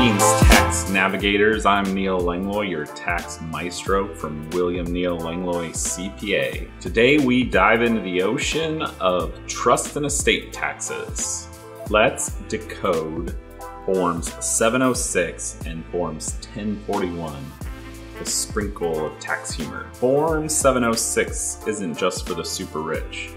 Greetings, tax navigators. I'm Neil Langlois, your tax maestro from William Neil Langlois CPA. Today we dive into the ocean of trust and estate taxes. Let's decode Forms 706 and Forms 1041 with a sprinkle of tax humor. Form 706 isn't just for the super rich.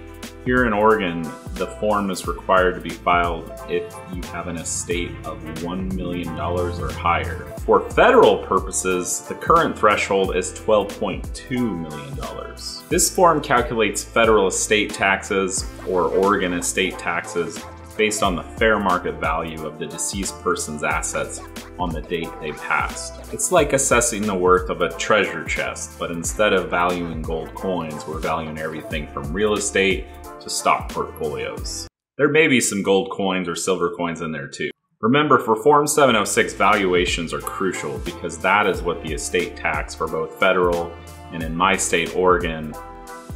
Here in Oregon, the form is required to be filed if you have an estate of $1 million or higher. For federal purposes, the current threshold is $12.2 million. This form calculates federal estate taxes or Oregon estate taxes based on the fair market value of the deceased person's assets on the date they passed. It's like assessing the worth of a treasure chest, but instead of valuing gold coins, we're valuing everything from real estate to stock portfolios. There may be some gold coins or silver coins in there too. Remember, for Form 706, valuations are crucial because that is what the estate tax for both federal and in my state, Oregon,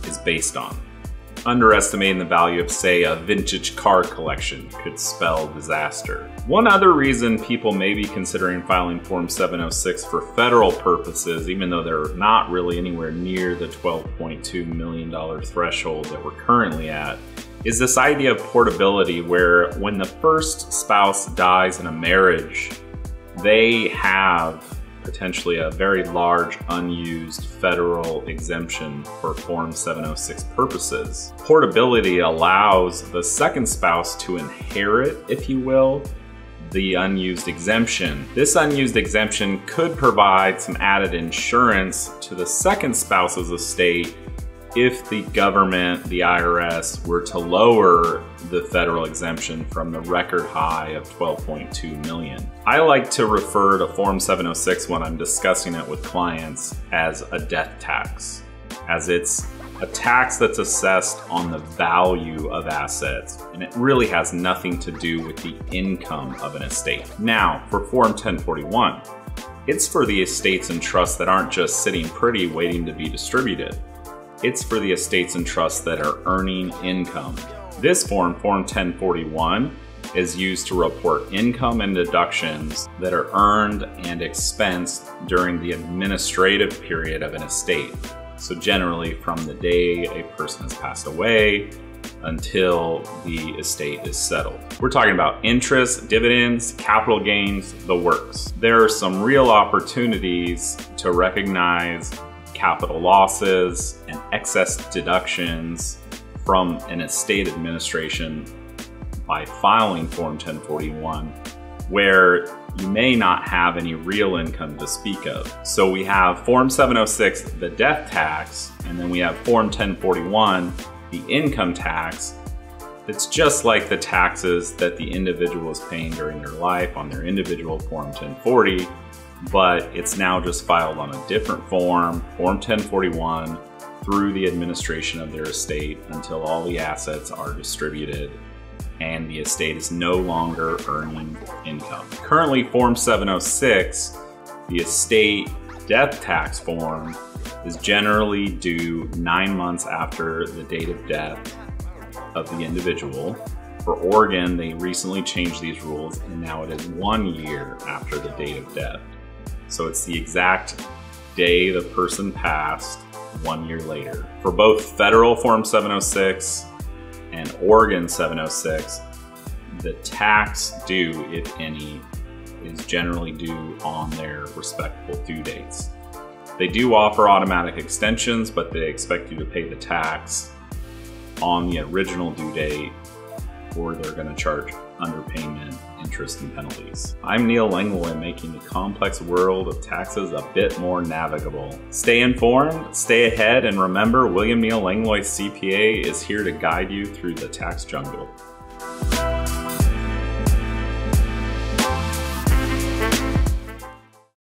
is based on. Underestimating the value of, say, a vintage car collection could spell disaster. One other reason people may be considering filing Form 706 for federal purposes, even though they're not really anywhere near the $12.2 million threshold that we're currently at, is this idea of portability, where when the first spouse dies in a marriage, they have potentially a very large unused federal exemption for Form 706 purposes. Portability allows the second spouse to inherit, if you will, the unused exemption. This unused exemption could provide some added insurance to the second spouse's estate if the government, the IRS, were to lower the federal exemption from the record high of $12.2 million. I like to refer to Form 706 when I'm discussing it with clients as a death tax, as it's a tax that's assessed on the value of assets, and it really has nothing to do with the income of an estate. Now, for Form 1041, it's for the estates and trusts that aren't just sitting pretty waiting to be distributed. It's for the estates and trusts that are earning income. This form, Form 1041, is used to report income and deductions that are earned and expensed during the administrative period of an estate. So generally from the day a person has passed away until the estate is settled. We're talking about interest, dividends, capital gains, the works. There are some real opportunities to recognize capital losses and excess deductions from an estate administration by filing Form 1041, where you may not have any real income to speak of. So we have Form 706, the death tax, and then we have Form 1041, the income tax. It's just like the taxes that the individual is paying during their life on their individual Form 1040, but it's now just filed on a different form, Form 1041, through the administration of their estate until all the assets are distributed and the estate is no longer earning income. Currently, Form 706, the estate death tax form, is generally due 9 months after the date of death of the individual. For Oregon, they recently changed these rules, and now it is 1 year after the date of death. So it's the exact day the person passed 1 year later. For both federal Form 706 and Oregon 706, the tax due, if any, is generally due on their respective due dates. They do offer automatic extensions, but they expect you to pay the tax on the original due date, or they're going to charge underpayment, interest, and penalties. I'm Neil Langlois, making the complex world of taxes a bit more navigable. Stay informed, stay ahead, and remember, William Neil Langlois CPA is here to guide you through the tax jungle.